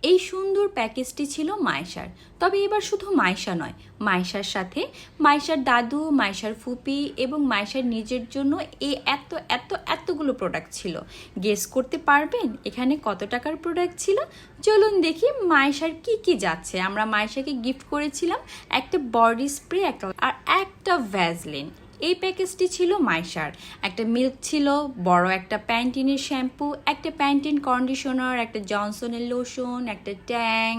এই সুন্দর প্যাকেজটি ছিল মাইশার। তবে এবার শুধু মাইশা নয়, মাইশার সাথে মাইশার দাদু, মাইশার ফুপি এবং মাইশার নিজের জন্য এতগুলো প্রোডাক্ট ছিল। গেস করতে পারবেন এখানে কত টাকার প্রোডাক্ট ছিল? চলুন দেখি মাইশার কি যাচ্ছে। আমরা মাইশাকে গিফট করেছিলাম একটা বডি স্প্রে আর একটা ভ্যাজলিন। এই প্যাকেজটি ছিল মাইশার। একটা মিল্ক ছিল, বড় একটা প্যান্টিনের শ্যাম্পু, একটা প্যান্টিন কন্ডিশনার, একটা জনসনের লোশন, একটা ট্যাং,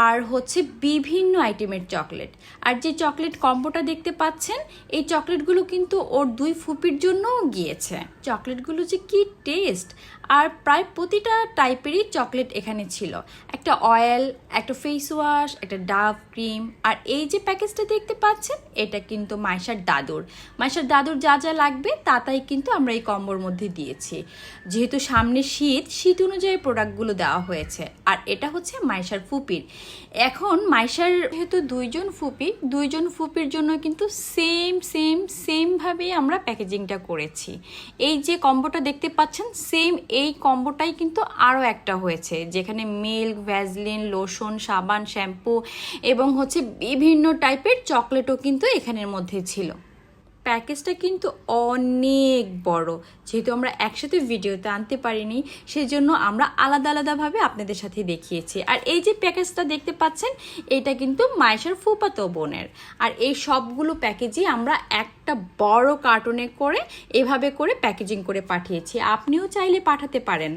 আর হচ্ছে বিভিন্ন আইটেমের চকলেট। আর যে চকলেট কম্বোটা দেখতে পাচ্ছেন, এই চকলেটগুলো কিন্তু ওর দুই ফুপির জন্যও গিয়েছে। চকলেটগুলো যে কি টেস্ট! আর প্রায় প্রতিটা টাইপেরই চকলেট এখানে ছিল। একটা অয়েল, একটা ফেস ওয়াশ, একটা ডাভ ক্রিম। আর এই যে প্যাকেজটা দেখতে পাচ্ছেন, এটা কিন্তু মাইশার দাদুর যা যা লাগবে তাই কিন্তু আমরা এই কম্বোর মধ্যে দিয়েছি। যেহেতু সামনে শীত অনুযায়ী প্রোডাক্টগুলো দেওয়া হয়েছে। আর এটা হচ্ছে মাইশার ফুপির। এখন মাইশার যেহেতু দুইজন ফুপির জন্য কিন্তু সেমভাবে আমরা প্যাকেজিংটা করেছি। এই যে কম্বোটা দেখতে পাচ্ছেন, সেম এই কম্বোটাই কিন্তু আরও একটা হয়েছে, যেখানে মিল্ক, ভ্যাজলিন, লোশন, সাবান, শ্যাম্পু এবং হচ্ছে বিভিন্ন টাইপের চকলেটও কিন্তু এখানের মধ্যে ছিল। প্যাকেজটা কিন্তু অনেক বড়। যেহেতু আমরা একসাথে ভিডিওতে আনতে পারিনি, সেজন্য আমরা আলাদাভাবে আপনাদের সাথে দেখিয়েছি। আর এই যে প্যাকেজটা দেখতে পাচ্ছেন, এটা কিন্তু মাইশার ফুফাতো বোনের। আর এই সবগুলো প্যাকেজই আমরা একটা বড় কার্টুনে করে এভাবে করে প্যাকেজিং করে পাঠিয়েছি। আপনিও চাইলে পাঠাতে পারেন।